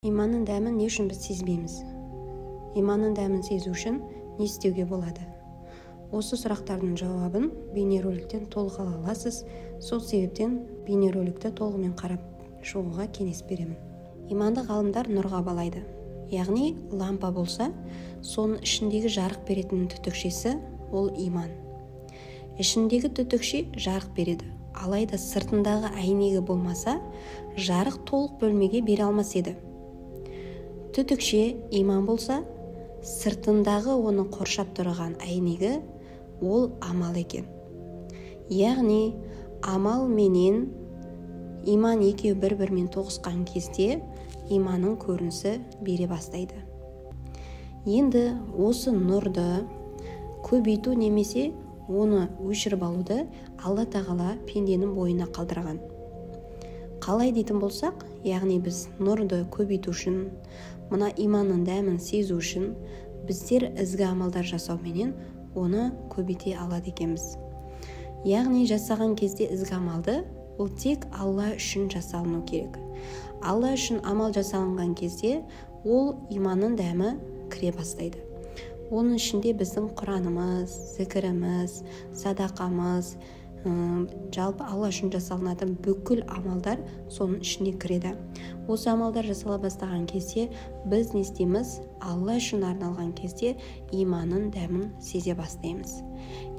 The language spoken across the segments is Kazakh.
Иманның дәмін не үшін біз сезбейміз? Иманның дәмін сезу үшін не істеуге болады? Осы сұрақтардың жауабын бейнероликтен толық ала аласыз. Сол себептен бейнероликті толығымен қарап шығуға кеңес беремін. Иманды ғалымдар нұрға балайды. Яғни лампа болса, соның ішіндегі жарық беретін түтікшесі ол иман. Ішіндегі түтікше жарық береді. Алайда сыртындағы әйнегі болмаса, жарық толық бөлмеге бере алмас еді. Түтікше иман болса, сыртындағы оны қоршап тұрған әйнегі ол амал екен. Яғни амал менен иман екеуі бір-бірімен тоғысқан кезде иманның көрінісі бере бастайды. Енді осы нұрды көбейту немесе оны өшіріп алуды Алла тағала пенденің бойына қалдырған. Қалай дейтін болсақ, яғни біз нұрды көбейту үшін, мына иманның дәмін сезу үшін біздер ізгі амалдар жасауменен оны көбейте алады екенбіз. Яғни жасаған кезде ізгі амалды ол тек Алла үшін жасалыну керек. Алла үшін амал жасалынған кезде ол иманның дәмі кіре бастайды. Оның ішінде біздің Құранымыз, зікіріміз, садақамыз, жалпы Алла үшін жасалынатын бүкіл амалдар соның ішіне кіреді. Осы амалдар жасала бастаған кезде біз не істейміз? Алла үшін арналған кезде иманның дәмін сезе бастаймыз.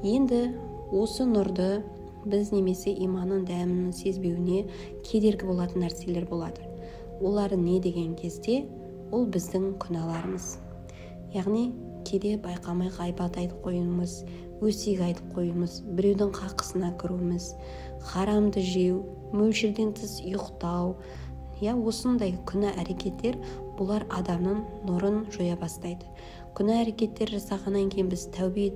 Енді осы нұрды біз немесе иманның дәмін сезбеуіне кедергі болатын нәрселер болады. Олар не деген кезде? Ол біздің күнәларымыз. Яғни кейде байқамай ғайбат айтып қоюымыз, өсек айтып қоюымыз, біреудің қақысына кіруіміз, харамды жеу, мөлшерден тыс ұйықтау, осындай күнә әрекеттер бұлар адамның нұрын жоя бастайды. Күнә әрекеттер жасағаннан кейін біз тәубе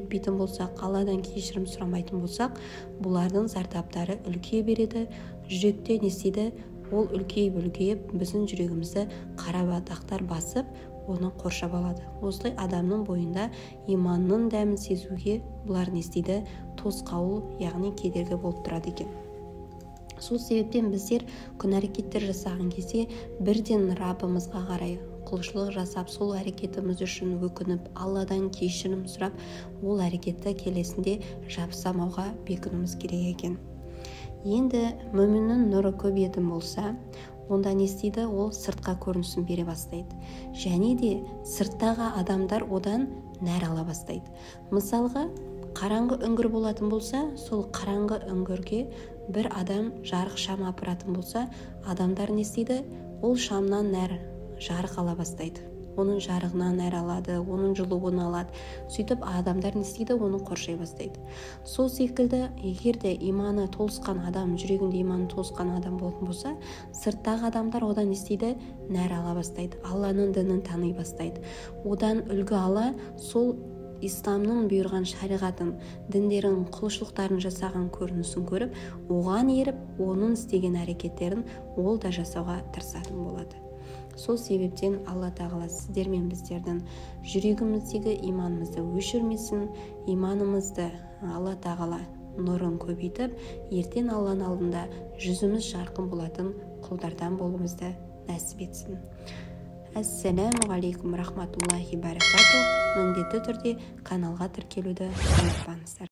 етпейтін болсақ, Алладан кешірім сұрамайтын болсақ, бұлардың зардаптары үлкейе береді. Жүректе не істейді? Ол үлкейіп біздің жүрегімізді қара батақтар басып, оны қоршап алады. Осылай адамның бойында иманның дәмін сезуге бұлар не істейді? Тосқауыл, яғни кедергі болып тұрады екен. Сол себептен біздер күнә әрекеттер жасаған кезде бірден Раббымызға қарай құлшылық жасап, сол әрекетіміз үшін өкініп, Алладан кешірім сұрап, ол әрекетті келесінде жасамауға бекінуіміз керек екен. Енді мүминнің нұры көбейетін болса, онда не істейді? Ол сыртқа көрінісін бере бастайды. Және де сырттағы адамдар одан нәр ала бастайды. Мысалға, қараңғы үңгір болатын болса, сол қараңғы үңгірге бір адам жарық шам апаратын болса, адамдар не істейді? Ол шамнан нәр жарық ала бастайды. Оның жарығынан нәр алады, оның жылуын алады. Сөйтіп адамдар не істейді? Оны қоршай бастайды. Сол секілді, егер де иманы толысқан адам, жүрегінде иманы толысқан адам болатын болса, сырттағы адамдар одан не істейді? Нәр ала бастайды. Алланың дінін тани бастайды. Одан үлгі ала, сол исламның бұйырған шариғатын, діндерін, құлшылықтарын жасаған көрінісін көріп, оған еріп, оның істеген әрекеттерін ол да жасауға тырысатын болады. Сол себептен Алла тағала сіздер мен біздердің жүрегіміздегі иманымызды өшірмесін, иманымызды Алла тағала нұрын көбейтіп, ертең Алланың алдында жүзіміз жарқын болатын құлдардан болуымызды нәсіп етсін. Ассаламу алейкум рахматуллахи баракату. Міндетті түрде каналға тіркелуді ұмытпаңыздар.